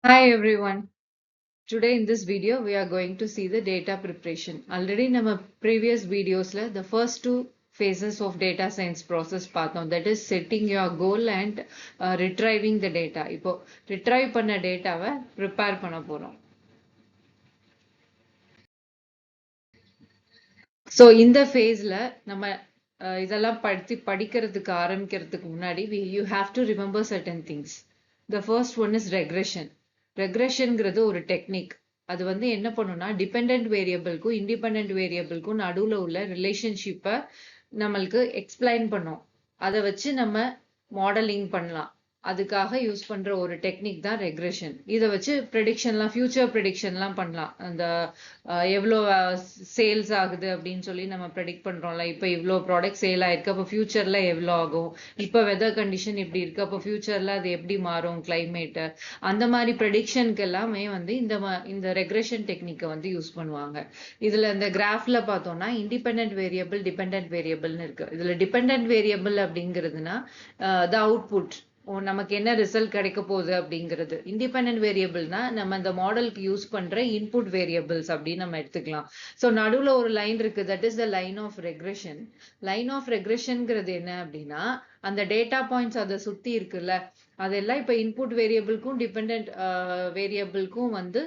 Hi everyone. Today in this video we are going to see the data preparation. Already நம்ம previous videosல the first two phases of data science process பார்த்தோம். That is setting your goal and retrieving the data. இப்போ retrieve பண்ண டேட்டாவை prepare பண்ண போறோம். So இந்த phaseல நம்ம இதெல்லாம் படிக்கிறதுக்கு ஆரம்பிக்கிறதுக்கு முன்னாடி you have to remember certain things. The first one is regression. Regressionங்கிறது ஒரு டெக்னிக். அது வந்து என்ன பண்ணும்னா டிபெண்டன்ட் வேரியபிள்க்கும் இண்டிபெண்டன்ட் வேரியபிள்க்கும் நடுவுல உள்ள ரிலேஷன்ஷிப்பை நம்மளுக்கு எக்ஸ்பிளைன் பண்ணும். அதை வச்சு நம்ம மாடலிங் பண்ணலாம். அதுக்காக யூஸ் பண்ற ஒரு டெக்னிக் தான் ரெக்ரெஷன். இதை வச்சு ப்ரெடிக்ஷன்லாம் ஃபியூச்சர் ப்ரெடிக்ஷன்லாம் பண்ணலாம். அந்த எவ்வளோ சேல்ஸ் ஆகுது அப்படின்னு சொல்லி நம்ம ப்ரெடிக்ட் பண்றோம்ல. இப்போ இவ்வளோ ப்ராடக்ட் சேல் ஆயிருக்கு, அப்போ ஃபியூச்சர்ல எவ்வளோ ஆகும், இப்போ வெதர் கண்டிஷன் இப்படி இருக்கு, அப்போ ஃபியூச்சர்ல அது எப்படி மாறும் கிளைமேட், அந்த மாதிரி ப்ரெடிக்ஷனுக்கு எல்லாமே வந்து இந்த ரெக்ரெஷன் டெக்னிக்கை வந்து யூஸ் பண்ணுவாங்க. இதுல இந்த கிராஃப்ல பார்த்தோம்னா இண்டிபெண்டன்ட் வேரியபிள் டிபெண்டன்ட் வேரியபிள்னு இருக்கு. இதுல டிபெண்டன்ட் வேரியபிள் அப்படிங்கிறதுனா த அவுட்புட், நமக்கு என்ன ரிசல்ட் கிடைக்க போகுது அப்படிங்கிறது. இண்டிபெண்டன்ட் வேரியபிள்னா நம்ம இந்த மாடலுக்கு யூஸ் பண்ற இன்புட் வேரியபிள்ஸ் அப்படின்னு நம்ம எடுத்துக்கலாம். ஸோ நடுவில் ஒரு லைன் இருக்கு, that is the line of regression. Line of ரெக்ரெஷன்ங்கிறது என்ன அப்படின்னா அந்த டேட்டா பாயிண்ட்ஸ் அதை சுத்தி இருக்குல்ல, அதெல்லாம் இப்போ இன்புட் வேரியபிள்க்கும் டிபெண்ட் வேரியபிள்க்கும் வந்து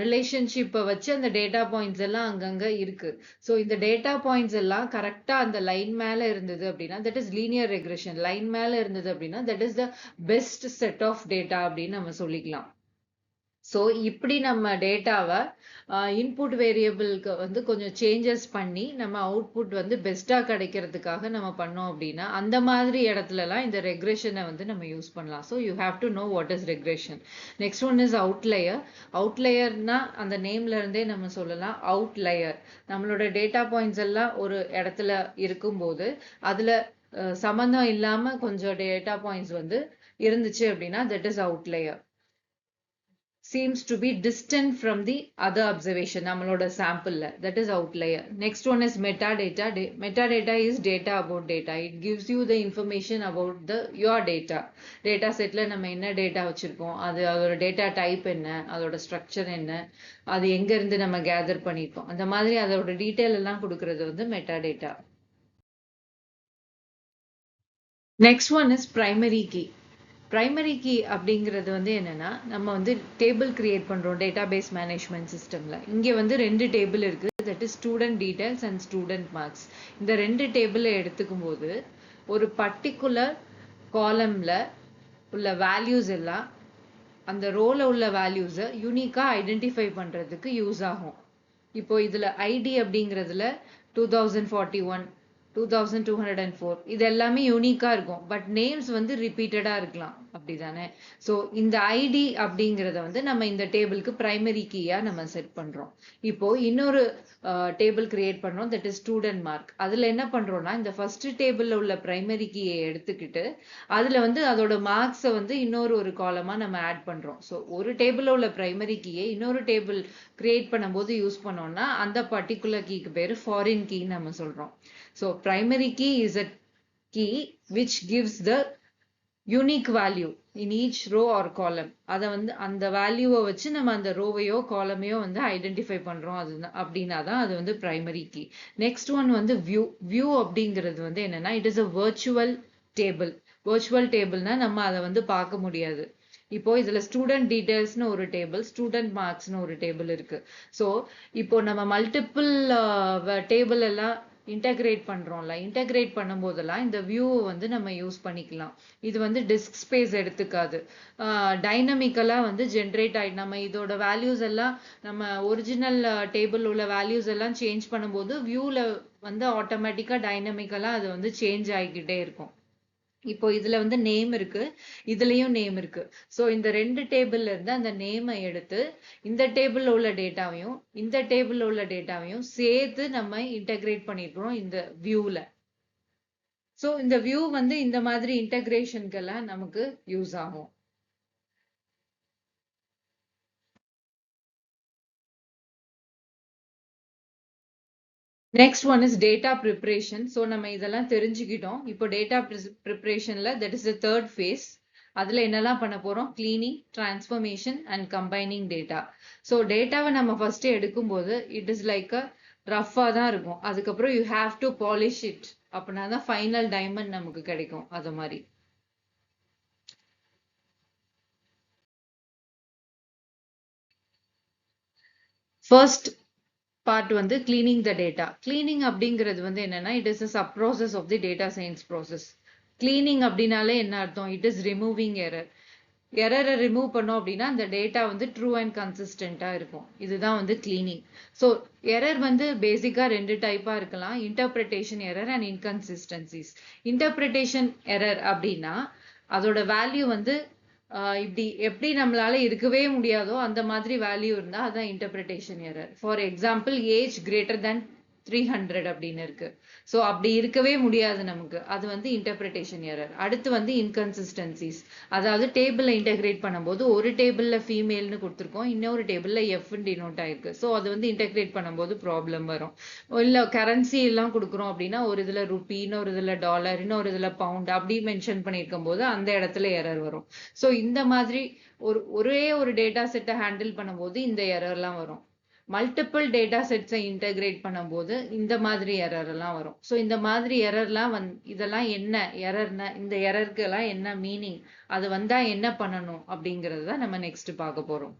ரிலேஷன்ஷிப்பை வச்சு அந்த டேட்டா பாயிண்ட்ஸ் எல்லாம் அங்கங்க இருக்கு. ஸோ இந்த டேட்டா பாயிண்ட்ஸ் எல்லாம் கரெக்டா அந்த லைன் மேல இருந்தது அப்படின்னா that is linear regression. Line மேல இருந்தது அப்படின்னா that is the best set of data அப்படின்னு நம்ம சொல்லிக்கலாம். ஸோ இப்படி நம்ம டேட்டாவை இன்புட் வேரியபிளுக்கு வந்து கொஞ்சம் சேஞ்சஸ் பண்ணி நம்ம அவுட்புட் வந்து பெஸ்ட்டாக கிடைக்கிறதுக்காக நம்ம பண்ணோம் அப்படின்னா அந்த மாதிரி இடத்துலலாம் இந்த ரெக்ரெஷனை வந்து நம்ம யூஸ் பண்ணலாம். So you have to know what is regression. Next one is outlier. அவுட்லயர்னா அந்த நேம்ல இருந்தே நம்ம சொல்லலாம் அவுட்லயர். நம்மளோட டேட்டா பாயிண்ட்ஸ் எல்லாம் ஒரு இடத்துல இருக்கும்போது அதுல சம்மந்தம் இல்லாம கொஞ்சம் டேட்டா பாயிண்ட்ஸ் வந்து இருந்துச்சு அப்படின்னா that is outlier. Seems to be distant from the other observation நம்மளோட சாம்பிள்ல, that is outlier. Next one is metadata. Metadata is data about data. It gives you the information about your data. Data setல நம்ம என்ன data வச்சிருக்கோம், அதோட data type என்ன, அதோட structure என்ன, அது எங்க இருந்து நம்ம கேதர் பண்ணிருக்கோம், அந்த மாதிரி அதோட டீட்டெயில் எல்லாம் கொடுக்கறது வந்து metadata. Next one is primary key. Primary key அப்படிங்கிறது வந்து என்னன்னா நம்ம வந்து டேபிள் கிரியேட் பண்றோம் டேட்டாபேஸ் மேனேஜ்மெண்ட் சிஸ்டம்ல. இங்க வந்து ரெண்டு டேபிள் இருக்கு, that is student details and student marks. இந்த ரெண்டு டேபிளை எடுத்துக்கும் போது ஒரு பர்டிகுலர் காலம்ல உள்ள வேல்யூஸ் எல்லாம் அந்த ரோல உள்ள வேல்யூஸை யூனிக்கா ஐடென்டிஃபை பண்றதுக்கு யூஸ் ஆகும். இப்போ இதுல ஐடி அப்படிங்கிறதுல 2041 2204 இது எல்லாமே யூனிக்கா இருக்கும், பட் நேம்ஸ் வந்து ரிப்பீட்டடா இருக்கலாம், அப்படிதானே? ஸோ இந்த ஐடி அப்படிங்கிறத வந்து நம்ம இந்த டேபிளுக்கு பிரைமரி கீயா நம்ம செட் பண்றோம். இப்போ இன்னொரு டேபிள் கிரியேட் பண்றோம், தட் இஸ் ஸ்டூடெண்ட் மார்க். அதுல என்ன பண்றோம்னா இந்த ஃபர்ஸ்ட் டேபிள்ல உள்ள பிரைமரி கீயை எடுத்துக்கிட்டு அதுல வந்து அதோட மார்க்ஸை வந்து ஒரு காலமா நம்ம ஆட் பண்றோம். ஸோ ஒரு டேபிள்ல உள்ள பிரைமரி கீயை இன்னொரு டேபிள் கிரியேட் பண்ணும்போது யூஸ் பண்ணோம்னா அந்த பர்டிகுலர் கீக்கு பேரு ஃபாரின் கீன்னு நம்ம சொல்றோம். So primary key is a key which gives the unique value in each row or column. அதை வந்து அந்த வேல்யூவை வச்சு நம்ம அந்த ரோவையோ காலமையோ வந்து ஐடென்டிஃபை பண்றோம். அது அப்படின்னா தான் அது வந்து பிரைமரி கீ. நெக்ஸ்ட் ஒன் வந்து வியூ. வியூ அப்படிங்கிறது வந்து என்னன்னா it is a virtual table. Virtual டேபிள்னா நம்ம அதை வந்து பார்க்க முடியாது. இப்போ இதுல ஸ்டூடெண்ட் டீடைல்ஸ்னு ஒரு டேபிள், ஸ்டூடெண்ட் மார்க்ஸ்னு ஒரு டேபிள் இருக்கு. ஸோ இப்போ நம்ம மல்டிபிள் டேபிள் எல்லாம் இன்டகிரேட் பண்றோம்ல, இன்டகிரேட் பண்ணும் போதெல்லாம் இந்த வியூவை வந்து நம்ம யூஸ் பண்ணிக்கலாம். இது வந்து டிஸ்க் ஸ்பேஸ் எடுத்துக்காது, டைனமிக்கலா வந்து ஜென்ரேட் ஆயிடும். நம்ம இதோட வேல்யூஸ் எல்லாம் நம்ம ஒரிஜினல் டேபிள் உள்ள வேல்யூஸ் எல்லாம் சேஞ்ச் பண்ணும்போது வியூல வந்து ஆட்டோமேட்டிக்கா டைனமிக்கலா அது வந்து சேஞ்ச் ஆகிக்கிட்டே இருக்கும். இப்போ இதுல வந்து நேம் இருக்கு, இதுலயும் நேம் இருக்கு. சோ இந்த ரெண்டு டேபிள்ல இருந்து அந்த நேமை எடுத்து இந்த டேபிள்ல உள்ள டேட்டாவையும் இந்த டேபிள்ல உள்ள டேட்டாவையும் சேர்த்து நம்ம இன்டகிரேட் பண்ணிருக்கிறோம் இந்த வியூல. சோ இந்த வியூ வந்து இந்த மாதிரி இன்டகிரேஷனுக்கெல்லாம் நமக்கு யூஸ் ஆகும். Next one is data preparation. So நம்ம இதெல்லாம் தெரிஞ்சுக்கிட்டோம். இப்போ data preparationல that is the third phase. அதுல என்னெல்லாம் பண்ண போறோம்? Cleaning, transformation and combining data. So டேட்டாவை நம்ம ஃபர்ஸ்ட் எடுக்கும்போது இட் இஸ் லைக் அ ரஃபா தான் இருக்கும். அதுக்கப்புறம் you have to polish it. அப்படின்னா தான் ஃபைனல் டைமண்ட் நமக்கு கிடைக்கும். அது மாதிரி ஃபர்ஸ்ட் பார்ட் வந்து கிளீனிங் த டேட்டா. கிளீனிங் அப்படிங்கிறது வந்து என்னன்னா it is a sub process of the data science process. Cleaning அப்படின்னாலே என்ன அர்த்தம்? It is removing error. எரரை ரிமூவ் பண்ணோம் அப்படின்னா அந்த டேட்டா வந்து ட்ரூ அண்ட் கன்சிஸ்டண்டா இருக்கும். இதுதான் வந்து கிளீனிங். ஸோ எரர் வந்து பேசிக்கா 2 டைப்பா இருக்கலாம். Interpretation error and inconsistencies. Interpretation error அப்படின்னா அதோட வேல்யூ வந்து இப்படி எப்படி நம்மளால இருக்கவே முடியாதோ அந்த மாதிரி வேல்யூ இருந்தா அதான் interpretation error. For example age greater than 300 அப்படின்னு இருக்கு. ஸோ அப்படி இருக்கவே முடியாது நமக்கு. அது வந்து இன்டர்பிரிட்டேஷன் எரர். அடுத்து வந்து இன்கன்சிஸ்டன்சிஸ். அதாவது டேபிள்ல இன்டெகிரேட் பண்ணும்போது ஒரு டேபிள்ல ஃபீமேல்னு கொடுத்துருக்கோம், இன்னொரு டேபிள்ல எஃப்னு டினோட் ஆயிருக்கு. ஸோ அது வந்து இன்டெகிரேட் பண்ணும்போது ப்ராப்ளம் வரும். இல்ல கரன்சி எல்லாம் கொடுக்குறோம் அப்படின்னா ஒரு இதுல ருபி, இன்னொரு இதுல டாலர், இன்னொரு இதுல பவுண்ட் அப்படி மென்ஷன் பண்ணியிருக்கும் போது அந்த இடத்துல எரர் வரும். ஸோ இந்த மாதிரி ஒரே ஒரு டேட்டா செட்டை ஹேண்டில் பண்ணும்போது இந்த எரர்லாம் வரும். மல்டிபிள் டேட்டா செட்ஸை இன்டகிரேட் பண்ணும்போது இந்த மாதிரி எரர் எல்லாம் வரும். ஸோ இந்த மாதிரி எரர்லாம் இதெல்லாம் என்ன எரர்னா, இந்த எரருக்கு எல்லாம் என்ன மீனிங், அது வந்தா என்ன பண்ணணும் அப்படிங்கிறது தான் நம்ம நெக்ஸ்ட் பார்க்க போறோம்.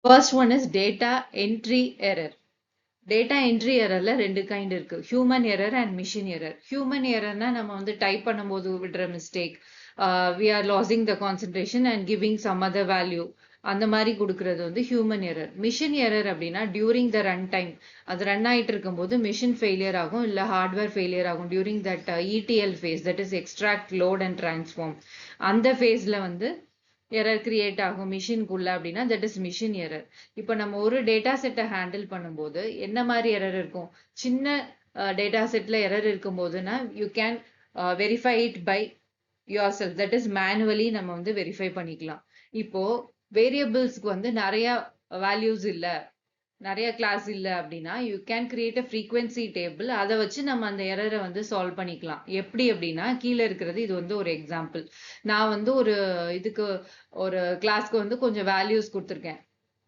First one is data entry error. Data entry எரர்ல 2 கைண்ட் இருக்கு, human error and machine error. Human எரர்னா நம்ம வந்து டைப் பண்ணும்போது விடுற mistake, we are losing the concentration and giving some other value, அந்த மாதிரி கொடுக்கறது வந்து ஹியூமன் எரர். மிஷின் எரர் அப்படின்னா டியூரிங் த ரன் டைம், அது ரன் ஆயிட்டு இருக்கும்போது மிஷின் ஃபெயிலியர் ஆகும் இல்ல ஹார்ட்வேர் ஃபெயிலியர் ஆகும். During that ETL phase, that is extract load and transform, அந்த ஃபேஸ்ல வந்து எரர் கிரியேட் ஆகும் மிஷின்குள்ள அப்படின்னா தட் இஸ் மிஷின் எரர். இப்போ நம்ம ஒரு டேட்டா செட்டை ஹேண்டில் பண்ணும்போது என்ன மாதிரி எரர் இருக்கும்? சின்ன டேட்டா செட்ல எரர் இருக்கும் போதுன்னா you can verify it by yourself, that is manually நம்ம வந்து வெரிஃபை பண்ணிக்கலாம். இப்போ வேரியபிள்ஸ்க்கு வந்து நிறைய வேல்யூஸ் இல்லை, நிறைய கிளாஸ் இல்லை அப்படின்னா you can create a frequency table. அதை வச்சு நம்ம அந்த எரரை வந்து சால்வ் பண்ணிக்கலாம். எப்படி அப்படின்னா கீழே இருக்கிறது இது வந்து ஒரு எக்ஸாம்பிள். நான் வந்து ஒரு இதுக்கு ஒரு கிளாஸ்க்கு வந்து கொஞ்சம் வேல்யூஸ் கொடுத்துருக்கேன்,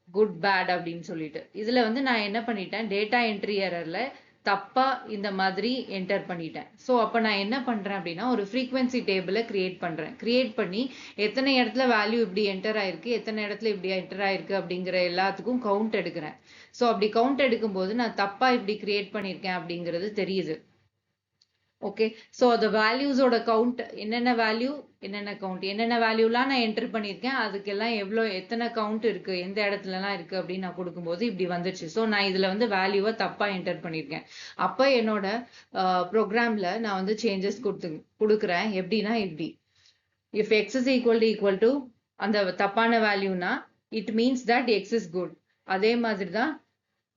குட் பேட் அப்படின்னு சொல்லிட்டு. இதுல வந்து நான் என்ன பண்ணிட்டேன், டேட்டா என்ட்ரி எரர்ல தப்பா இந்த மாதிரி என்டர் பண்ணிட்டேன். ஸோ அப்போ நான் என்ன பண்றேன் அப்படின்னா ஒரு ஃப்ரீக்வன்சி டேபிளை கிரியேட் பண்றேன். கிரியேட் பண்ணி எத்தனை இடத்துல வேல்யூ இப்படி என்டர் ஆயிருக்கு, எத்தனை இடத்துல இப்படி என்டர் ஆயிருக்கு அப்படிங்கிற எல்லாத்துக்கும் கவுண்ட் எடுக்கிறேன். ஸோ அப்படி கவுண்ட் எடுக்கும்போது நான் தப்பா இப்படி கிரியேட் பண்ணியிருக்கேன் அப்படிங்கிறது தெரியுது. ஓகே, ஸோ அந்த வேல்யூஸோட கவுண்ட், என்னென்ன வேல்யூ என்னென்ன கவுண்ட், என்னென்ன வேல்யூலாம் நான் என்டர் பண்ணியிருக்கேன், அதுக்கெல்லாம் எவ்வளோ எத்தனை கவுண்ட் இருக்கு, எந்த இடத்துலலாம் இருக்கு அப்படின்னு நான் கொடுக்கும்போது இப்படி வந்துச்சு. ஸோ நான் இதுல வந்து வேல்யூவை தப்பா என்டர் பண்ணியிருக்கேன். அப்போ என்னோட ப்ரோக்ராம்ல நான் வந்து சேஞ்சஸ் கொடுக்குறேன். எப்படின்னா இப்படி, if X is equal to அந்த தப்பான வேல்யூனா it means that X is good. அதே மாதிரி தான்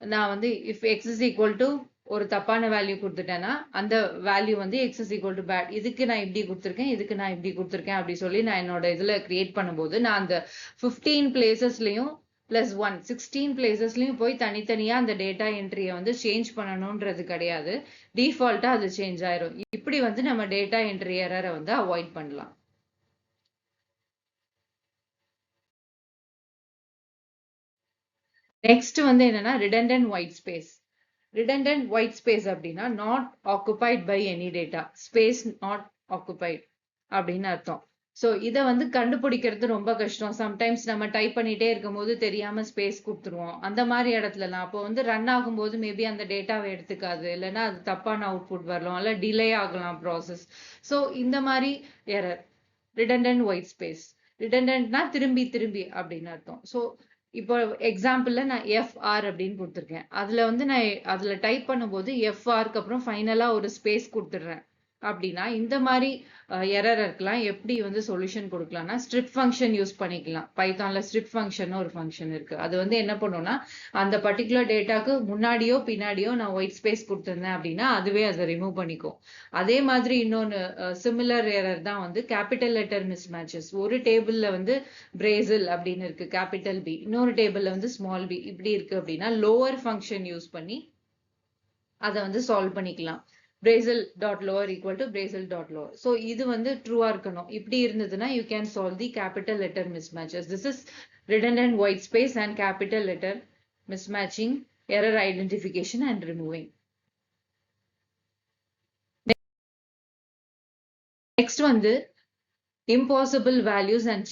நான் வந்து if X is equal to ஒரு தப்பான வேல்யூ கொடுத்துட்டேன்னா அந்த வேல்யூ வந்து X is equal to bad. இதுக்கு நான் இப்படி கொடுத்துருக்கேன், இதுக்கு நான் இப்படி கொடுத்துருக்கேன் அப்படி சொல்லி நான் என்னோட இதுல கிரியேட் பண்ணும்போது நான் அந்த 15 பிளேசஸ்லயும் பிளஸ் 1 16 பிளேசஸ்லயும் போய் தனித்தனியா அந்த டேட்டா என்ட்ரியை வந்து சேஞ்ச் பண்ணணும்ன்றது கிடையாது, டிஃபால்ட்டா அது சேஞ்ச் ஆயிரும். இப்படி வந்து நம்ம டேட்டா என்ட்ரி எரரை வந்து அவாய்ட் பண்ணலாம். நெக்ஸ்ட் வந்து என்னன்னா redundant white space. Redundant white space அப்படின்னா not occupied by any data, space not occupied அப்படின்னு அர்த்தம். ஸோ இதை வந்து கண்டுபிடிக்கிறது ரொம்ப கஷ்டம். சம்டைம்ஸ் நம்ம டைப் பண்ணிட்டே இருக்கும் போது தெரியாம ஸ்பேஸ் கொடுத்துருவோம். அந்த மாதிரி இடத்துலலாம் அப்போ வந்து ரன் ஆகும்போது மேபி அந்த டேட்டாவை எடுத்துக்காது, இல்லைன்னா அது தப்பான அவுட்புட் வரலாம், இல்லை டிலே ஆகலாம் ப்ராசஸ். ஸோ இந்த மாதிரி எரர் ரிடண்டன்ட் ஒயிட் ஸ்பேஸ். ரிடண்டன்ட்னா திரும்பி திரும்பி அப்படின்னு அர்த்தம். ஸோ இப்போ எக்ஸாம்பிள்ல நான் எஃப்ஆர் அப்படின்னு கொடுத்துருக்கேன். அதுல வந்து நான் அதுல டைப் பண்ணும்போது எஃப்ஆருக்கு அப்புறம் ஃபைனலா ஒரு ஸ்பேஸ் கொடுத்துடுறேன் அப்படின்னா இந்த மாதிரி எரர் இருக்கலாம். எப்படி வந்து சொல்யூஷன் கொடுக்கலாம்னா ஸ்ட்ரிப் ஃபங்க்ஷன் யூஸ் பண்ணிக்கலாம். பைத்தான்ல ஸ்ட்ரிப் ஃபங்க்ஷன் ஒரு ஃபங்க்ஷன் இருக்கு. அது வந்து என்ன பண்ணும்னா அந்த பர்டிகுலர் டேட்டாக்கு முன்னாடியோ பின்னாடியோ நான் ஒயிட் ஸ்பேஸ் கொடுத்துருந்தேன் அப்படின்னா அதுவே அதை ரிமூவ் பண்ணிக்கும். அதே மாதிரி இன்னொன்று சிமிலர் எரர் தான் வந்து கேபிட்டல் லெட்டர் மிஸ் மேட்சஸ். ஒரு டேபிள்ல வந்து பிரேசில் அப்படின்னு இருக்கு கேபிட்டல் பி, இன்னொரு டேபிள்ல வந்து ஸ்மால் பி இப்படி இருக்கு அப்படின்னா லோவர் ஃபங்க்ஷன் யூஸ் பண்ணி அதை வந்து சால்வ் பண்ணிக்கலாம். Brazil.lower equal to Brazil.lower. So இது வந்து ட்ரூவா இருக்கணும். இப்படி இருந்ததுன்னா you can solve the capital letter mismatches. This is redundant white space and capital letter mismatching, error identification and removing. Next வந்து impossible values and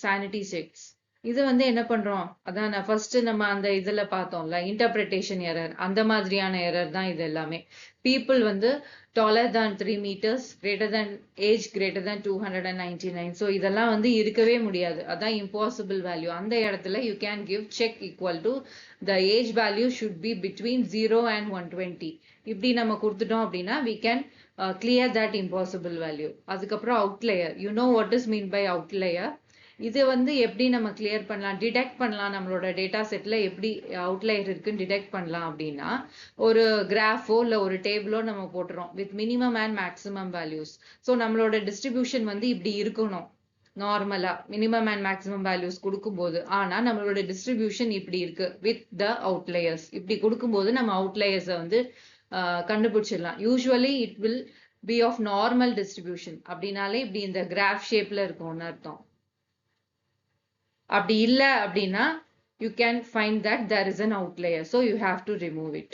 sanity checks. இது வந்து என்ன பண்றோம், அதான் நான் ஃபர்ஸ்ட் நம்ம அந்த இதுல பார்த்தோம்ல இன்டர்பிரிட்டேஷன் எரர், அந்த மாதிரியான எரர் தான் இது எல்லாமே. பீப்புள் வந்து taller than 3 meters, greater than age greater than 299. So இதெல்லாம் வந்து இருக்கவே முடியாது, அதான் impossible value. அந்த இடத்துல you can give check equal to the age value should be between 0 and 120. இப்படி நம்ம கொடுத்துட்டோம் அப்படின்னா we can clear that impossible value. அதுக்கப்புறம் outlier. You know what is mean by outlier? இது வந்து எப்படி நம்ம கிளியர் பண்ணலாம், டிடெக்ட் பண்ணலாம், நம்மளோட டேட்டா செட்ல எப்படி அவுட்லையர் இருக்குன்னு டிடெக்ட் பண்ணலாம் அப்படின்னா, ஒரு கிராஃபோ இல்ல ஒரு டேபிளோ நம்ம போட்டுறோம் with minimum and maximum values. So நம்மளோட டிஸ்ட்ரிபியூஷன் வந்து இப்படி இருக்கணும் நார்மலா, மினிமம் அண்ட் மேக்ஸிமம் வேல்யூஸ் கொடுக்கும்போது. ஆனா நம்மளோட டிஸ்ட்ரிபியூஷன் இப்படி இருக்கு வித் த அவுட்லையர்ஸ். இப்படி கொடுக்கும்போது நம்ம அவுட்லையர்ஸை வந்து கண்டுபிடிச்சிடலாம். Usually it will be of normal distribution. அப்படின்னாலே இப்படி இந்த கிராஃப் ஷேப்ல இருக்கும்னு அர்த்தம். அப்படி இல்ல அப்படின்னா you can find that there is an outlier, so you have to remove it.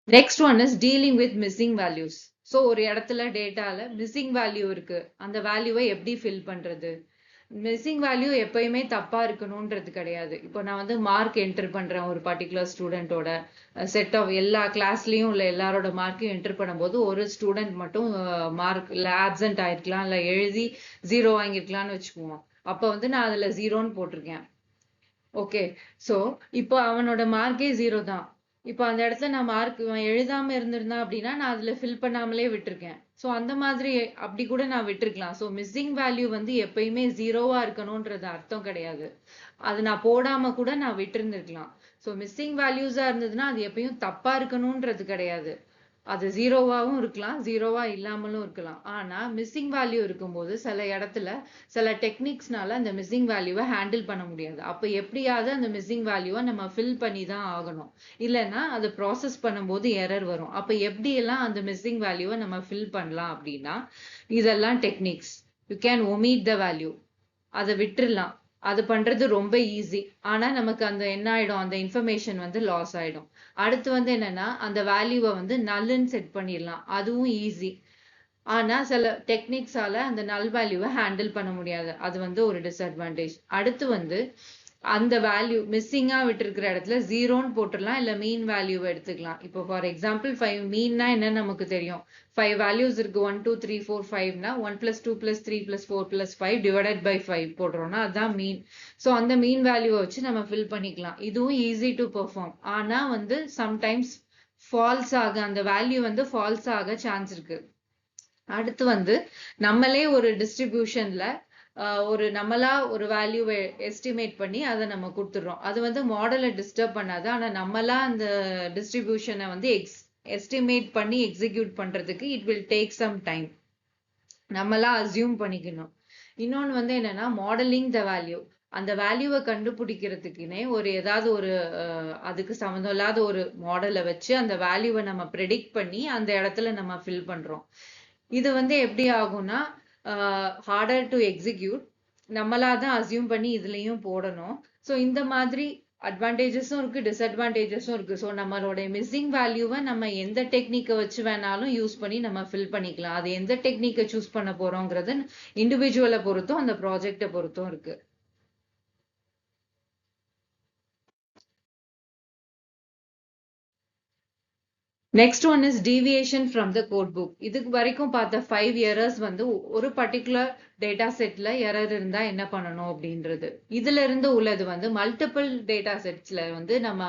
Next one is dealing with missing values. So ஒரு இடத்துல டேட்டால missing value இருக்கு, அந்த வேல்யூவை எப்படி fill பண்றது? மிஸ்ஸிங் வேல்யூ எப்பயுமே தப்பா இருக்கணும்ன்றது கிடையாது. இப்போ நான் வந்து மார்க் என்டர் பண்றேன் ஒரு பர்டிகுலர் ஸ்டூடெண்டோட செட் ஆஃப் எல்லா கிளாஸ்லயும் உள்ள எல்லாரோட மார்க்கையும் என்டர் பண்ணும்போது ஒரு ஸ்டூடெண்ட் மட்டும் மார்க் ஆப்சென்ட் ஆயிருக்கலாம், இல்ல எழுதி 0 வாங்கிருக்கலாம்னு வச்சுக்குவோம். அப்ப வந்து நான் அதுல 0ன்னு போட்டிருக்கேன். ஓகே, சோ இப்போ அவனோட மார்க்கே 0 தான். இப்போ அந்த இடத்துல நான் மார்க் எழுதாம இருந்திருந்தேன் அப்படின்னா நான் அதுல ஃபில் பண்ணாமலே விட்டுருக்கேன். ஸோ அந்த மாதிரி அப்படி கூட நான் விட்டுருக்கலாம். ஸோ மிஸ்ஸிங் வேல்யூ வந்து எப்பயுமே 0வா இருக்கணும்ன்றது அர்த்தம் கிடையாது. அது நான் போடாம கூட நான் விட்டுருந்துருக்கலாம். ஸோ மிஸ்ஸிங் வேல்யூஸா இருந்ததுன்னா அது எப்பயும் தப்பா இருக்கணும்ன்றது கிடையாது. அது 0வாவும் இருக்கலாம், 0வா இல்லாமலும் இருக்கலாம். ஆனா மிஸ்ஸிங் வேல்யூ இருக்கும்போது சில இடத்துல சில டெக்னிக்ஸ்னால அந்த மிஸ்ஸிங் வேல்யூவை ஹேண்டில் பண்ண முடியாது. அப்ப எப்படியாவது அந்த மிஸ்ஸிங் வேல்யூவை நம்ம ஃபில் பண்ணி தான் ஆகணும். இல்லைன்னா அதை ப்ராசஸ் பண்ணும்போது எரர் வரும். அப்ப எப்படி எல்லாம் அந்த மிஸ்ஸிங் வேல்யூவை நம்ம ஃபில் பண்ணலாம் அப்படின்னா, இதெல்லாம் techniques. You can omit the value, அதை விட்டுறலாம். அது பண்றது ரொம்ப ஈஸி. ஆனா நமக்கு அந்த என்ன ஆயிடும், அந்த இன்ஃபர்மேஷன் வந்து லாஸ் ஆயிடும். அடுத்து வந்து என்னன்னா அந்த வேல்யூவை வந்து நல்லுன்னு செட் பண்ணிடலாம், அதுவும் ஈஸி. ஆனா சில டெக்னிக்ஸால அந்த நல் வேல்யூவை ஹேண்டில் பண்ண முடியாது, அது வந்து ஒரு டிஸ்அட்வான்டேஜ். அடுத்து வந்து அந்த வேல்யூ மிஸ்ஸிங்கா விட்டுருக்கிற இடத்துல 0ன்னு போட்டுடலாம், இல்ல மீன் வேல்யூவை எடுத்துக்கலாம். இப்போ ஃபார் எக்ஸாம்பிள் 5 மீன்னா என்ன நமக்கு தெரியும், 5 வேல்யூஸ் இருக்கு, 1 2 3 4 5னா 1 + 2 + 3 + 4 + 5 டிவைடட் பை 5 போடுறோம்னா அதுதான் மீன். ஸோ அந்த மீன் வேல்யூவை வச்சு நம்ம ஃபில் பண்ணிக்கலாம். இதுவும் ஈஸி டு பெர்ஃபார்ம். ஆனா வந்து சம்டைம்ஸ் ஃபால்ஸ் ஆக, அந்த வேல்யூ வந்து ஃபால்ஸ் ஆக சான்ஸ் இருக்கு. அடுத்து வந்து நம்மளே ஒரு டிஸ்ட்ரிபியூஷன்ல ஒரு நம்மளா ஒரு வேல்யூவை எஸ்டிமேட் பண்ணி அதை நம்ம கொடுத்துடுறோம். அது வந்து மாடலை டிஸ்டர்ப் பண்ணாது. ஆனா நம்மளா அந்த டிஸ்ட்ரிபியூஷனை வந்து எஸ்டிமேட் பண்ணி எக்ஸிக்யூட் பண்றதுக்கு it will take some time. நம்மளா அசியூம் பண்ணிக்கணும். இன்னொன்னு வந்து என்னன்னா மாடலிங் த வேல்யூ. அந்த வேல்யூவை கண்டுபிடிக்கிறதுக்குன்னே ஒரு ஏதாவது ஒரு அதுக்கு சம்மந்தம் இல்லாத ஒரு மாடலை வச்சு அந்த வேல்யூவை நம்ம ப்ரெடிக்ட் பண்ணி அந்த இடத்துல நம்ம ஃபில் பண்றோம். இது வந்து எப்படி ஆகும்னா ஹார்டர் டு எக்ஸிக்யூட், நம்மளா தான் அசியூம் பண்ணி இதுலயும் போடணும். ஸோ இந்த மாதிரி அட்வான்டேஜஸும் இருக்கு, டிஸ்அட்வான்டேஜஸும் இருக்கு. ஸோ நம்மளோட மிஸ்ஸிங் வேல்யூவை நம்ம எந்த டெக்னிக்கை வச்சு வேணாலும் யூஸ் பண்ணி நம்ம ஃபில் பண்ணிக்கலாம். அது எந்த டெக்னிக்கை சூஸ் பண்ண போறோங்கிறது இண்டிவிஜுவலை பொறுத்தும் அந்த ப்ராஜெக்டை பொறுத்தும் இருக்கு. Next one is deviation from the code book. இதுக்கு வரைக்கும் பார்த்த 5 எரர்ஸ் வந்து ஒரு பர்டிகுலர் டேட்டா செட்ல எரர் இருந்தா என்ன பண்ணணும் அப்படின்றது. இதுல இருந்து உள்ளது வந்து மல்டிபிள் டேட்டா செட்ஸ்ல வந்து நம்ம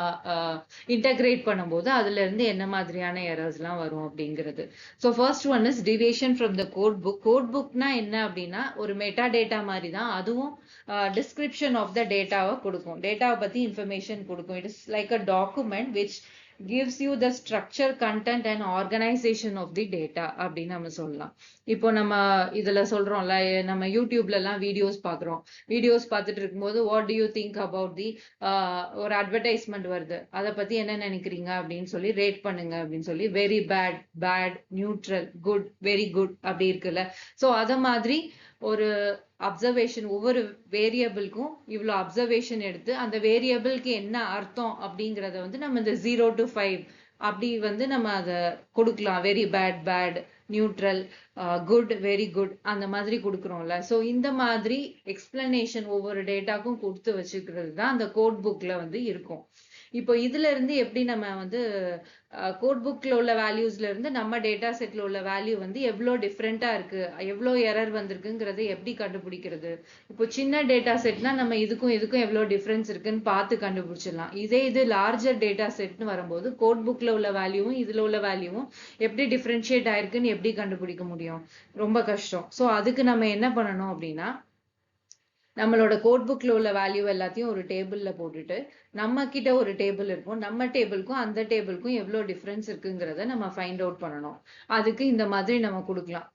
இன்டகிரேட் பண்ணும்போது அதுல இருந்து என்ன மாதிரியான எரர்ஸ்லாம் வரும் அப்படிங்கிறது. So first one is deviation from the code book. Code புக்னா என்ன அப்படின்னா ஒரு மெட்டா டேட்டா மாதிரி தான், அதுவும் டிஸ்கிரிப்ஷன் ஆஃப் த டேட்டாவை கொடுக்கும், டேட்டாவை பத்தி இன்ஃபர்மேஷன் கொடுக்கும். It is like a document which gives you the structure, content and organization of the data அப்படின்னு நம்ம சொல்லலாம். இப்போ நம்ம இதுல சொல்றோம்ல, நம்ம யூடியூப்ல எல்லாம் வீடியோஸ் பாக்குறோம். வீடியோஸ் பார்த்துட்டு இருக்கும்போது what to you think about the ஒரு அட்வர்டைஸ்மெண்ட் வருது, அதை பத்தி என்ன நினைக்கிறீங்க அப்படின்னு சொல்லி ரேட் பண்ணுங்க அப்படின்னு சொல்லி very bad, bad, neutral, good, very good அப்படி இருக்குல்ல. ஸோ அத மாதிரி ஒரு அப்சர்வேஷன், ஒவ்வொரு வேரியபிள்க்கும் இவ்வளோ அப்சர்வேஷன் எடுத்து அந்த வேரியபிள்க்கு என்ன அர்த்தம் அப்படிங்கிறத வந்து நம்ம இந்த 0 to 5 அப்படி வந்து நம்ம அதை கொடுக்கலாம். Very bad, bad, neutral, good, very good அந்த மாதிரி கொடுக்குறோம்ல. ஸோ இந்த மாதிரி எக்ஸ்பிளனேஷன் ஒவ்வொரு டேட்டாக்கும் கொடுத்து வச்சுக்கிறது தான் அந்த கோட் புக்ல வந்து இருக்கும். இப்போ இதுல இருந்து எப்படி நம்ம வந்து கோட் புக்ல உள்ள வேல்யூஸ்ல இருந்து நம்ம டேட்டா செட்ல உள்ள வேல்யூ வந்து எவ்வளோ டிஃப்ரெண்டா இருக்கு, எவ்வளோ எரர் வந்திருக்குங்கிறத எப்படி கண்டுபிடிக்கிறது? இப்போ சின்ன டேட்டா செட்னா நம்ம இதுக்கும் எவ்வளோ டிஃபரன்ஸ் இருக்குன்னு பார்த்து கண்டுபிடிச்சிடலாம். இது லார்ஜர் டேட்டா செட்னு வரும்போது கோட் புக்ல உள்ள வேல்யூவும் இதுல உள்ள வேல்யூவும் எப்படி டிஃபரன்ஷியேட் ஆயிருக்குன்னு எப்படி கண்டுபிடிக்க முடியும்? ரொம்ப கஷ்டம். ஸோ அதுக்கு நம்ம என்ன பண்ணணும் அப்படின்னா, நம்மளோட கோட் புக்ல உள்ள வேல்யூ எல்லாத்தையும் ஒரு டேபிள்ல போட்டுட்டு நம்ம கிட்ட ஒரு டேபிள் இருக்கும், நம்ம டேபிளுக்கும் அந்த டேபிளுக்கும் எவ்வளோ டிஃபரன்ஸ் இருக்குங்கிறத நம்ம ஃபைண்ட் அவுட் பண்ணணும். அதுக்கு இந்த மாதிரி நம்ம கொடுக்கலாம்.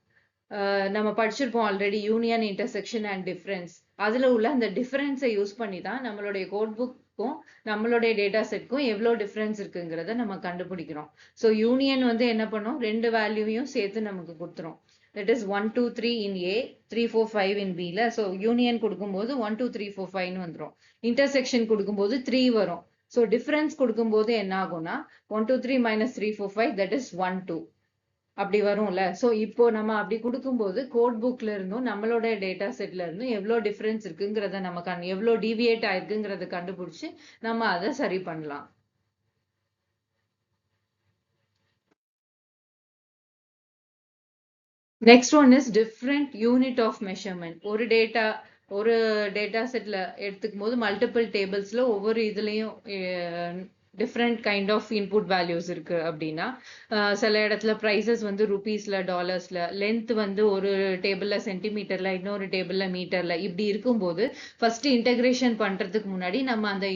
நம்ம படிச்சிருப்போம் already, union, intersection and difference. அதுல உள்ள அந்த டிஃபரன்ஸை யூஸ் பண்ணி தான் நம்மளுடைய கோட் புக்கும் நம்மளுடைய டேட்டா செட்க்கும் எவ்வளோ டிஃபரன்ஸ் இருக்குங்கிறத நம்ம கண்டுபிடிக்கிறோம். ஸோ யூனியன் வந்து என்ன பண்ணும், ரெண்டு வேல்யூவையும் சேர்த்து நமக்கு கொடுத்துரும். that is 1 2 3 in A, 3 4 5 in B ல. so union கொடுக்கும்போது 1 2 3 4 5 னு வந்துரும். intersection கொடுக்கும்போது 3 வரும். so difference கொடுக்கும்போது என்ன ஆகும்னா 1 2 3 minus 3 4 5 that is 1 2 அப்படி வரும்ல. so இப்போ நம்ம அப்படி கொடுக்கும்போது கோட் புக்ல இருந்தும் நம்மளோட டேட்டா செட்ல இருந்தும் எவ்வளோ டிஃபரன்ஸ் இருக்குங்கிறத நம்ம எவ்வளோ டீவியேட் ஆயிருக்குங்கிறத கண்டுபிடிச்சு நம்ம அதை சரி பண்ணலாம். Next one is different unit of measurement. ஒரு டேட்டா செட்ல எடுத்துக்கும் போது மல்டிபிள் டேபிள்ஸ்ல ஒவ்வொரு இதுலயும் different kind of input values இருக்கு அப்படின்னா, சில இடத்துல ப்ரைசஸ் வந்து ருபீஸ்ல, டாலர்ஸ்ல, லென்த் வந்து ஒரு டேபிள்ல சென்டிமீட்டர்ல, இன்னொரு டேபிள்ல மீட்டர்ல, இப்படி இருக்கும்போது ஃபர்ஸ்ட் இன்டகிரேஷன் பண்றதுக்கு முன்னாடி நம்ம அந்த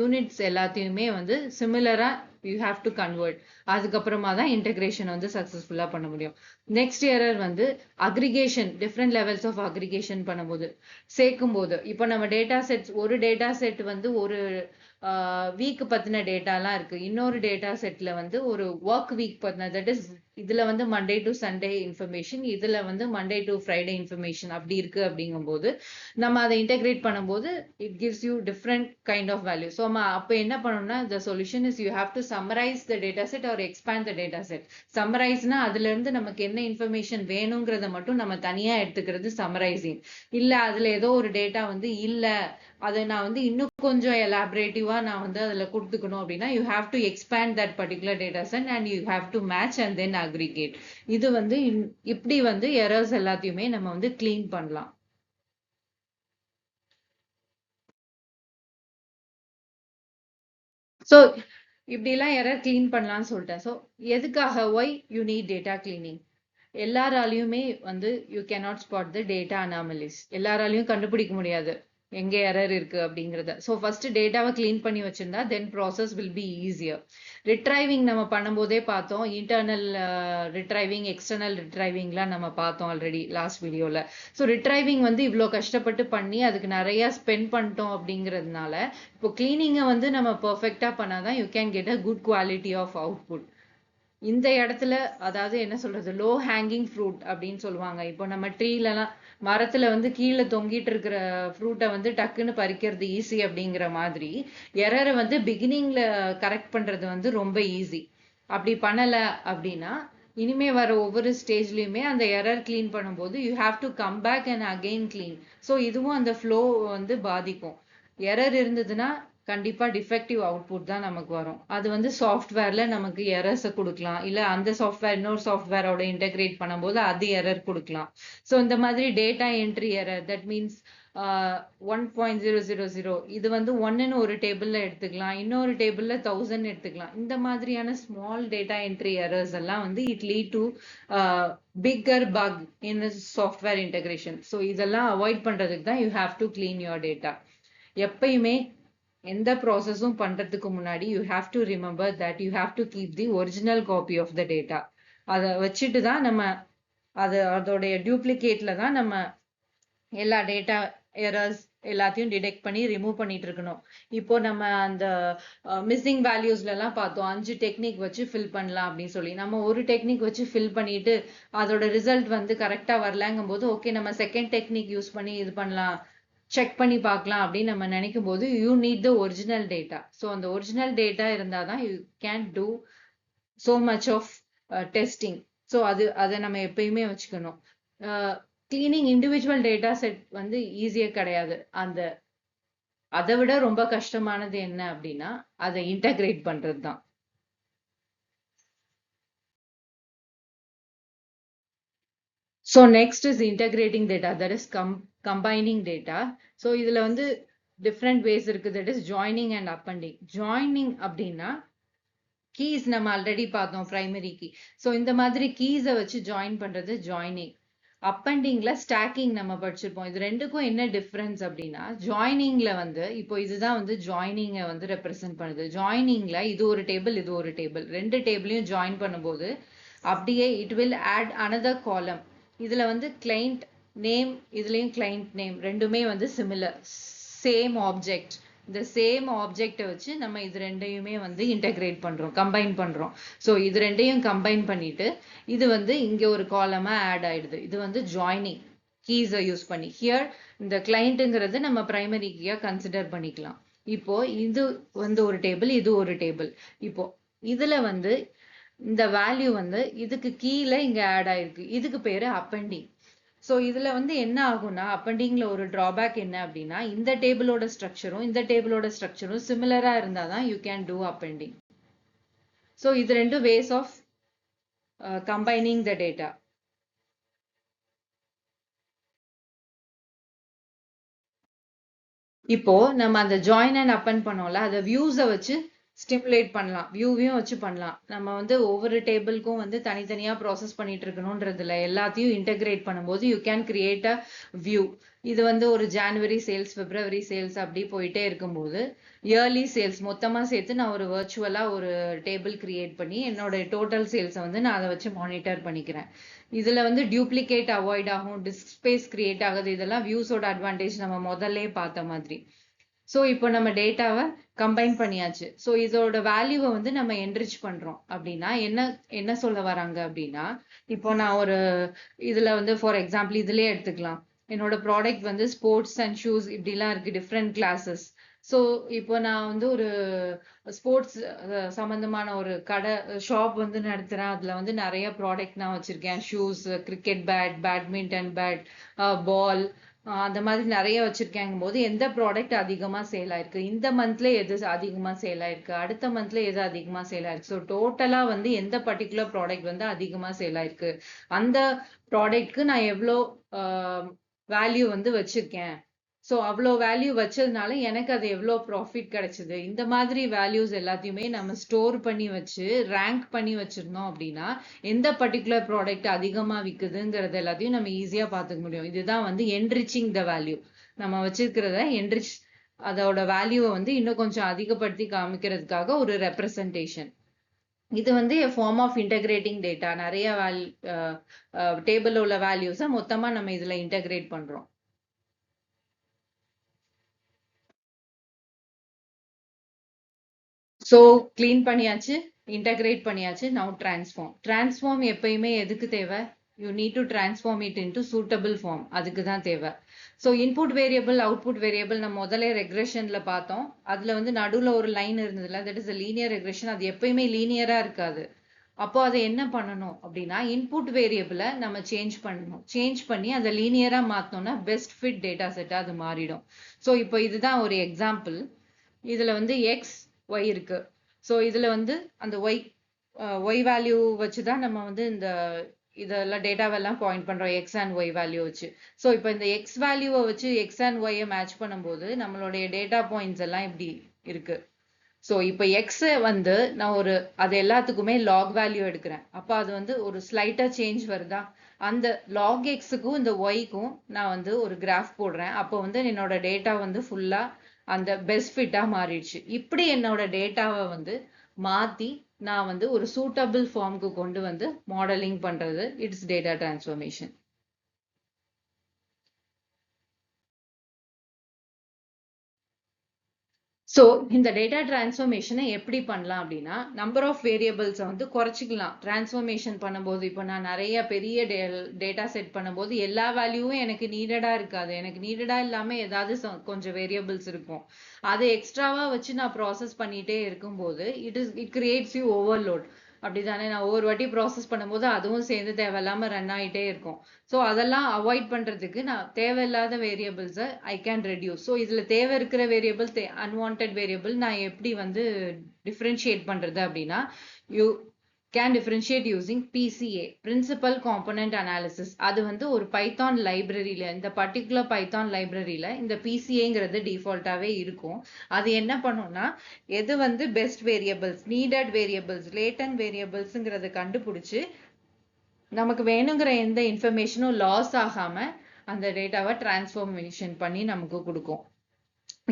யூனிட்ஸ் எல்லாத்தையுமே வந்து சிமிலரா யூ ஹாவ் டு கன்வெர்ட். அதுக்கப்புறமா தான் இன்டகிரேஷன் வந்து சக்சஸ்ஃபுல்லா பண்ண முடியும். நெக்ஸ்ட் எரர் வந்து aggregation, different levels of aggregation பண்ணும்போது, சேர்க்கும் போது. இப்போ நம்ம டேட்டா செட், ஒரு டேட்டா செட் வந்து ஒரு வீக் பத்தின டேட்டாலாம் இருக்கு, இன்னொரு டேட்டா செட்ல வந்து ஒரு ஒர்க் வீக் பத்தின, தட் இஸ் இதுல வந்து மண்டே டு சண்டே இன்ஃபர்மேஷன், இதுல வந்து மண்டே டு ஃப்ரைடே இன்ஃபர்மேஷன் அப்படி இருக்கு. அப்படிங்கும்போது நம்ம அதை இன்டெகிரேட் பண்ணும்போது it gives you different kind of value. So அப்போ என்ன பண்ணணும்னா, the solution is you have to summarize the data set or expand the data set. சம்மரைஸ்னா அதுல இருந்து நமக்கு என்ன இன்ஃபர்மேஷன் வேணுங்கிறத மட்டும் நம்ம தனியா எடுத்துக்கிறது சம்மரைசிங். இல்ல அதுல ஏதோ ஒரு டேட்டா வந்து இல்ல, அதை நான் வந்து இன்னும் கொஞ்சம் எலாபரேட்டிவா நான் வந்து அதுல கொடுத்துக்கணும் அப்படின்னா you have to expand that particular data set and you have to match and then aggregate. இது வந்து இப்படி வந்து எரர்ஸ் எல்லாத்தையுமே நம்ம வந்து கிளீன் பண்ணலாம். ஸோ இப்படிலாம் எரர் கிளீன் பண்ணலாம்னு சொல்லிட்டேன். ஸோ எதுக்காக, why you need data cleaning? எல்லாராலையுமே வந்து you cannot spot the data anomalies. எல்லாராலையும் கண்டுபிடிக்க முடியாது எங்க எரர் இருக்கு அப்படிங்கறத. ஸோ ஃபர்ஸ்ட் டேட்டாவை கிளீன் பண்ணி வச்சிருந்தா then process will be easier. Retrieving நம்ம பண்ணும்போதே பார்த்தோம், இன்டர்னல் ரிட்ரைவிங், எக்ஸ்டர்னல் ரிட்ரைவிங்லாம் நம்ம பார்த்தோம் ஆல்ரெடி லாஸ்ட் வீடியோல. ஸோ ரிட்ரைவிங் வந்து இவ்வளோ கஷ்டப்பட்டு பண்ணி அதுக்கு நிறைய ஸ்பெண்ட் பண்ணிட்டோம் அப்படிங்கிறதுனால இப்போ கிளீனிங்கை வந்து நம்ம பர்ஃபெக்டா பண்ணாதான் you can get a good quality of output. இந்த இடத்துல அதாவது என்ன சொல்றது, லோ ஹேங்கிங் ஃப்ரூட் அப்படின்னு சொல்லுவாங்க. இப்போ நம்ம ட்ரீலலாம், மரத்துல வந்து கீழே தொங்கிட்டு இருக்கிற ஃப்ரூட்டை வந்து டக்குன்னு பறிக்கிறது ஈஸி அப்படிங்கிற மாதிரி எரரை வந்து பிகினிங்ல கரெக்ட் பண்றது வந்து ரொம்ப ஈஸி. அப்படி பண்ணல அப்படின்னா இனிமே வர ஒவ்வொரு ஸ்டேஜ்லயுமே அந்த எரர் கிளீன் பண்ணும்போது you have to come back and again clean. So இதுவும் அந்த ஃப்ளோ வந்து பாதிக்கும். எரர் இருந்ததுன்னா கண்டிப்பா டிஃபெக்டிவ் அவுட்புட் தான் நமக்கு வரும். அது வந்து சாஃப்ட்வேர்ல நமக்கு எரர்ஸை கொடுக்கலாம், இல்ல அந்த சாஃப்ட்வேர் இன்னொரு சாஃப்ட்வேரோட இன்டெகிரேட் பண்ணும்போது அது எரர் கொடுக்கலாம். ஸோ இந்த மாதிரி data entry error, that means 1.000 இது வந்து 1ன்னு ஒரு டேபிள்ல எடுத்துக்கலாம், இன்னொரு டேபிள்ல 1000 எடுத்துக்கலாம். இந்த மாதிரியான ஸ்மால் டேட்டா என்ட்ரி எரர்ஸ் எல்லாம் வந்து it lead to bigger bug in software integration. So இதெல்லாம் அவாய்ட் பண்றதுக்கு தான் you have to clean your data. எப்பயுமே எந்த ப்ராசஸும் பண்றதுக்கு முன்னாடி you have to remember that you have to keep the original copy of the data. அதை வச்சுட்டு தான் நம்ம அதோடைய டியூப்ளிகேட்ல தான் நம்ம எல்லா டேட்டா எரர்ஸ் எல்லாத்தையும் டிடெக்ட் பண்ணி ரிமூவ் பண்ணிட்டு இருக்கணும். இப்போ நம்ம அந்த மிஸ்ஸிங் வேல்யூஸ்ல எல்லாம் பார்த்தோம் 5 டெக்னிக் வச்சு ஃபில் பண்ணலாம் அப்படின்னு சொல்லி. நம்ம ஒரு டெக்னிக் வச்சு ஃபில் பண்ணிட்டு அதோட ரிசல்ட் வந்து கரெக்டா வரலங்கும் போது ஓகே நம்ம செகண்ட் டெக்னிக் யூஸ் பண்ணி இது பண்ணலாம், செக் பண்ணி பார்க்கலாம் அப்படின்னு நம்ம நினைக்கும் போது you need the original data. So அந்த ஒரிஜினல் டேட்டா இருந்தால் தான் you can two so much of testing. So அதை நம்ம எப்பயுமே வச்சுக்கணும். கிளீனிங் இண்டிவிஜுவல் டேட்டா செட் வந்து ஈஸியா கிடையாது. அதை விட ரொம்ப கஷ்டமானது என்ன அப்படின்னா அதை இன்டகிரேட் பண்றது தான். So next is integrating data, that is combining data. So இதுல வந்து டிஃப்ரெண்ட் வேஸ் இருக்கு, that is joining and appending. Joining அப்படின்னா கீஸ் நம்ம ஆல்ரெடி பார்த்தோம், பிரைமரி கீ. ஸோ இந்த மாதிரி கீஸை வச்சு ஜாயின் பண்றது ஜாயினிங். அப்பெண்டிங்ல ஸ்டாக்கிங் நம்ம படிச்சிருப்போம். இது ரெண்டுக்கும் என்ன டிஃபரன்ஸ் அப்படின்னா ஜாயினிங்ல வந்து இப்போ இதுதான் வந்து ஜாயினிங்கை வந்து ரெப்ரசென்ட் பண்ணுது. ஜாயினிங்ல இது ஒரு டேபிள் இது ஒரு டேபிள், ரெண்டு டேபிளையும் ஜாயின் பண்ணும்போது அப்படியே இட் வில் ஆட் அனதர் காலம். இதுல வந்து கிளைண்ட் நேம், இதுலயும் கிளைண்ட் நேம் ரெண்டுமே வந்து சிமிலர், சேம் ஆப்ஜெக்ட். இந்த சேம் ஆப்ஜெக்டை வச்சு நம்ம இது ரெண்டையுமே வந்து இன்டகிரேட் பண்றோம், கம்பைன் பண்றோம். ஸோ இது ரெண்டையும் கம்பைன் பண்ணிட்டு இது வந்து இங்க ஒரு காலமா ஆட் ஆயிடுது. இது வந்து ஜாயினிங் கீஸை யூஸ் பண்ணி. ஹியர் இந்த கிளைண்ட்டுங்கிறது நம்ம பிரைமரி கீயா கன்சிடர் பண்ணிக்கலாம். இப்போ இது வந்து ஒரு டேபிள் இது ஒரு டேபிள். இப்போ இதுல வந்து இந்த வேல்யூ வந்து இதுக்கு கீழே இங்க ஆட் ஆயிருக்கு, இதுக்கு பேரு அப்பெண்டிங். ஸோ இதுல வந்து என்ன ஆகும்னா அப்பெண்டிங்ல ஒரு டிராபேக் என்ன அப்படின்னா இந்த டேபிளோட ஸ்ட்ரக்சரும் இந்த டேபிளோட ஸ்ட்ரக்சரும் சிமிலரா இருந்தாதான் you can do appending. So இது ரெண்டு ways of combining the data. இப்போ நம்ம அந்த ஜாயின் அண்ட் அப்பெண்ட் பண்ணோம்ல, அதை வியூஸை வச்சு ஸ்டிமுலேட் பண்ணலாம், வியூவையும் வச்சு பண்ணலாம். நம்ம வந்து ஒவ்வொரு டேபிளுக்கும் வந்து தனித்தனியா ப்ராசஸ் பண்ணிட்டு இருக்கணும்ன்றதுல எல்லாத்தையும் இன்டகிரேட் பண்ணும்போது you can create a view. இது வந்து ஒரு ஜான்வரி சேல்ஸ், பிப்ரவரி சேல்ஸ் அப்படி போயிட்டே இருக்கும்போது இயர்லி சேல்ஸ் மொத்தமா சேர்த்து நான் ஒரு வர்ச்சுவலா ஒரு டேபிள் கிரியேட் பண்ணி என்னோட டோட்டல் சேல்ஸை வந்து நான் அதை வச்சு மானிட்டர் பண்ணிக்கிறேன். இதுல வந்து டியூப்ளிகேட் அவாய்ட் ஆகும், டிஸ்க் ஸ்பேஸ் கிரியேட் ஆகுது. இதெல்லாம் வியூஸோட அட்வான்டேஜ் நம்ம முதல்ல பார்த்த மாதிரி. ஸோ இப்போ நம்ம டேட்டாவை கம்பைன் பண்ணியாச்சு. ஸோ இதோட வேல்யூவை வந்து நம்ம என்ரிச் பண்றோம் அப்படின்னா என்ன என்ன சொல்ல வராங்க அப்படின்னா இப்போ நான் ஒரு இதுல வந்து ஃபார் எக்ஸாம்பிள் இதுலயே எடுத்துக்கலாம். என்னோட ப்ராடக்ட் வந்து ஸ்போர்ட்ஸ் அண்ட் ஷூஸ் இப்படிலாம் இருக்கு, டிஃப்ரெண்ட் கிளாஸஸ். ஸோ இப்போ நான் வந்து ஒரு ஸ்போர்ட்ஸ் சம்பந்தமான ஒரு கடை ஷாப் வந்து நடத்துறேன். அதுல வந்து நிறைய ப்ராடக்ட் நான் வச்சிருக்கேன், shoes, cricket bat, badminton bat, ball, அந்த மாதிரி நிறைய வச்சிருக்கேங்கும் போது எந்த ப்ராடக்ட் அதிகமா சேல் ஆயிருக்கு, இந்த மந்த்ல எது அதிகமா சேல் ஆயிருக்கு, அடுத்த மந்த்ல எது அதிகமா சேல் ஆயிருக்கு. ஸோ டோட்டலா வந்து எந்த பர்டிகுலர் ப்ராடக்ட் வந்து அதிகமா சேல் ஆயிருக்கு, அந்த ப்ராடக்ட்க்கு நான் எவ்வளோ வேல்யூ வந்து வச்சிருக்கேன். ஸோ அவ்வளோ வேல்யூ வச்சதுனால எனக்கு அது எவ்வளோ ப்ராஃபிட் கிடைச்சது. இந்த மாதிரி வேல்யூஸ் எல்லாத்தையுமே நம்ம ஸ்டோர் பண்ணி வச்சு ரேங்க் பண்ணி வச்சிருந்தோம் அப்படின்னா எந்த பர்டிகுலர் ப்ராடக்ட் அதிகமா விற்குதுங்கிறது எல்லாத்தையும் நம்ம ஈஸியா பார்த்துக்க முடியும். இதுதான் வந்து என்ரிச்சிங் த வேல்யூ. நம்ம வச்சிருக்கிறத என்ரிச், அதோட வேல்யூவை வந்து இன்னும் கொஞ்சம் அதிகப்படுத்தி காமிக்கிறதுக்காக ஒரு ரெப்ரசன்டேஷன். இது வந்து ஃபார்ம் ஆஃப் இன்டகிரேட்டிங் டேட்டா. நிறைய டேபிள் உள்ள வேல்யூஸை மொத்தமா நம்ம இதுல இன்டகிரேட் பண்றோம். ஸோ கிளீன் பண்ணியாச்சு, இன்டகிரேட் பண்ணியாச்சு. Now transform. டிரான்ஸ்ஃபார்ம் எப்பயுமே எதுக்கு தேவை? You need to transform it into suitable form. அதுக்கு தான் தேவை. So input variable output variable நம்ம முதல்ல ரெக்ரெஷன்ல பார்த்தோம். அதுல வந்து நடுவில் ஒரு லைன் இருந்ததுல, தட் இஸ் லீனியர் ரெக்ரெஷன். அது எப்பயுமே லீனியரா இருக்காது. அப்போ அதை என்ன பண்ணணும் அப்படின்னா இன்புட் வேரியபிளை நம்ம சேஞ்ச் பண்ணணும். சேஞ்ச் பண்ணி அதை லீனியரா மாத்தோம்னா பெஸ்ட் ஃபிட் டேட்டா செட்டா அது மாறிடும். ஸோ இப்போ இதுதான் ஒரு எக்ஸாம்பிள். இதுல வந்து எக்ஸ் ஒய் இருக்கு. ஸோ இதுல வந்து அந்த ஒய் வேல்யூ வச்சுதான் நம்ம வந்து இந்த இதெல்லாம் டேட்டாவெல்லாம் பாயிண்ட் பண்றோம், எக்ஸ் அண்ட் ஒய் வேல்யூ வச்சு. ஸோ இப்போ இந்த எக்ஸ் வேல்யூவை வச்சு எக்ஸ் அண்ட் ஒய்யை மேட்ச் பண்ணும்போது நம்மளுடைய டேட்டா பாயிண்ட்ஸ் எல்லாம் இப்படி இருக்கு. ஸோ இப்போ எக்ஸ் வந்து நான் ஒரு அது எல்லாத்துக்குமே லாக் வேல்யூ எடுக்கிறேன். அப்போ அது வந்து ஒரு ஸ்லைட்டா சேஞ்ச் வருதா, அந்த லாக் எக்ஸுக்கும் இந்த ஒய்க்கும் நான் வந்து ஒரு கிராஃப் போடுறேன். அப்போ வந்து என்னோட டேட்டா வந்து ஃபுல்லா அந்த பெஸ்ட் ஃபிட்டா மாறிடுச்சு. இப்படி என்னோட டேட்டாவை வந்து மாத்தி நான் வந்து ஒரு சூட்டபிள் ஃபார்முக்கு கொண்டு வந்து மாடலிங் பண்றது இட்ஸ் டேட்டா டிரான்ஸ்ஃபர்மேஷன். ஸோ இந்த டேட்டா டிரான்ஸ்ஃபர்மேஷனை எப்படி பண்ணலாம் அப்படின்னா, நம்பர் ஆஃப் வேரியபிள்ஸை வந்து குறைச்சிக்கலாம் டிரான்ஸ்ஃபர்மேஷன் பண்ணும்போது. இப்போ நான் நிறைய பெரிய டேட்டா செட் பண்ணும்போது எல்லா வேல்யூவும் எனக்கு நீடடா இருக்காது. எனக்கு நீடடா இல்லாம ஏதாவது கொஞ்சம் வேரியபிள்ஸ் இருக்கும். அதை எக்ஸ்ட்ராவா வச்சு நான் ப்ராசஸ் பண்ணிட்டே இருக்கும்போது இட் கிரியேட்ஸ் யூ ஓவர்லோட். அப்படிதானே? நான் ஒவ்வொரு வாட்டி ப்ராசஸ் பண்ணும்போது அதுவும் சேர்ந்து தேவையில்லாம ரன் ஆகிட்டே இருக்கும். ஸோ அதெல்லாம் அவாய்ட் பண்றதுக்கு நான் தேவையில்லாத வேரியபிள்ஸை ஐ கேன் ரெடியூஸ். ஸோ இதுல தேவை இருக்கிற வேரியபிள், அன்வான்ட் வேரியபிள் நான் எப்படி வந்து டிஃபரன்ஷியேட் பண்றது அப்படின்னா, you can differentiate using PCA, principal component analysis. அது வந்து ஒரு பைத்தான் லைப்ரரியில, இந்த பர்டிகுலர் பைத்தான் லைப்ரரியில இந்த PCAங்கிறது டிஃபால்ட்டாவே இருக்கும். அது என்ன பண்ணும்னா, எது வந்து best variables, needed variables, latent வேரியபிள்ஸ்ங்கிறத கண்டுபிடிச்சு நமக்கு வேணுங்கிற எந்த இன்ஃபர்மேஷனும் லாஸ் ஆகாம அந்த டேட்டாவை டிரான்ஸ்ஃபர்மேஷன் பண்ணி நமக்கு கொடுக்கும்.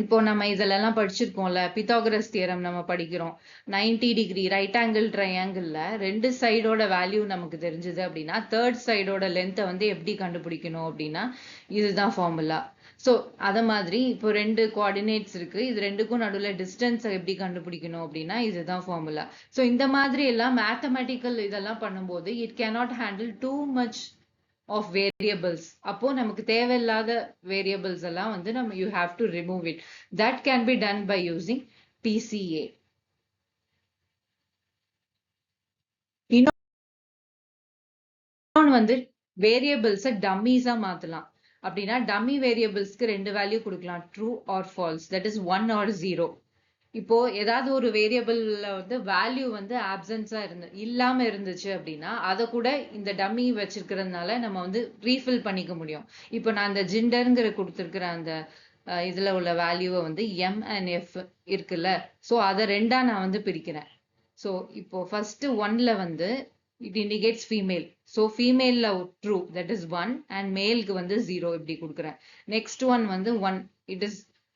இப்போ நம்ம இதெல்லாம் படிச்சிருக்கோம்ல, பித்தாகரஸ் தியரம் நம்ம படிக்கிறோம். 90 டிகிரி ரைட் ஆங்கிள் ட்ரையாங்கிள்ல 2 சைடோட வேல்யூ நமக்கு தெரிஞ்சது அப்படின்னா, தேர்ட் சைடோட லென்த்தை வந்து எப்படி கண்டுபிடிக்கணும் அப்படின்னா, இதுதான் ஃபார்முலா. ஸோ அத மாதிரி இப்போ 2 கோஆர்டினேட்ஸ் இருக்கு. இது ரெண்டுக்கும் நடுவில் டிஸ்டன்ஸ் எப்படி கண்டுபிடிக்கணும் அப்படின்னா, இதுதான் ஃபார்முலா. ஸோ இந்த மாதிரி எல்லாம் மேத்தமெட்டிக்கல் இதெல்லாம் பண்ணும்போது it cannot handle too much of variables. அப்போ நமக்கு தேவையில்லாத வேரியபிள்ஸ் எல்லாம் வந்து நம்ம you have to remove it. That can be done by using PCA. இன்னொன்று வந்து வேரியபிள்ஸை டம்மிஸா மாத்தலாம். அப்படின்னா டம்மி வேரியபிள்ஸ்க்கு 2 வேல்யூ கொடுக்கலாம், true or false, that is 1 or 0. இப்போ ஏதாவது ஒரு வேரியபிள்ல வந்து வேல்யூ வந்து ஆப்சன்ஸா இல்லாம இருந்துச்சு அப்படின்னா அதை கூட இந்த டம்மி வச்சிருக்கிறதுனால நம்ம வந்து ரீஃபில் பண்ணிக்க முடியும். இப்போ நான் அந்த ஜெண்டர்ங்கிற கொடுத்துருக்கிற அந்த இதுல உள்ள வேல்யூவை வந்து M and F இருக்குல்ல, ஸோ அதை ரெண்டா நான் வந்து பிரிக்கிறேன். ஸோ இப்போ ஃபர்ஸ்ட் 1ல வந்து இட் இண்டிகேட்ஸ் ஃபீமேல். ஸோ ஃபீமேல்ல ட்ரூ, தட் இஸ் 1, அண்ட் மேலுக்கு வந்து 0 இப்படி கொடுக்குறேன். நெக்ஸ்ட் ஒன் வந்து 1,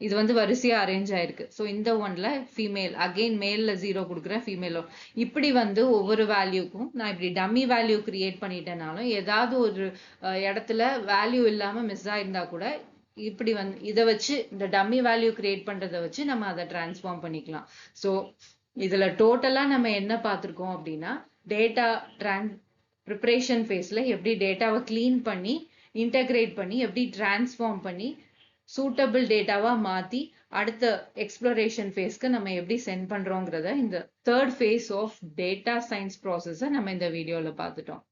இது வந்து வரிசையா அரேஞ்ச் ஆயிருக்கு. ஸோ இந்த 1ல ஃபீமேல், அகெயின் மேல்ல 0 கொடுக்குறேன், ஃபீமேலோ. இப்படி வந்து ஒவ்வொரு வேல்யூக்கும் நான் இப்படி டம்மி வேல்யூ கிரியேட் பண்ணிட்டேனாலும் ஏதாவது ஒரு இடத்துல வேல்யூ இல்லாம மிஸ் ஆயிருந்தா கூட இப்படி வந்து இதை வச்சு இந்த டம்மி வேல்யூ கிரியேட் பண்றதை வச்சு நம்ம அதை டிரான்ஸ்ஃபார்ம் பண்ணிக்கலாம். ஸோ இதுல டோட்டலா நம்ம என்ன பார்த்திருக்கோம் அப்படின்னா, டேட்டா ப்ரிப்பரேஷன் ஃபேஸ்ல எப்படி டேட்டாவை கிளீன் பண்ணி இன்டகிரேட் பண்ணி எப்படி டிரான்ஸ்ஃபார்ம் பண்ணி சூட்டபிள் டேட்டாவா மாத்தி அடுத்த எக்ஸ்ப்ளோரேஷன் ஃபேஸ்க்கு நம்ம எப்படி சென்ட் பண்றோங்கிறத இந்த third phase of data science ப்ராசஸை நம்ம இந்த வீடியோல பார்த்துட்டோம்.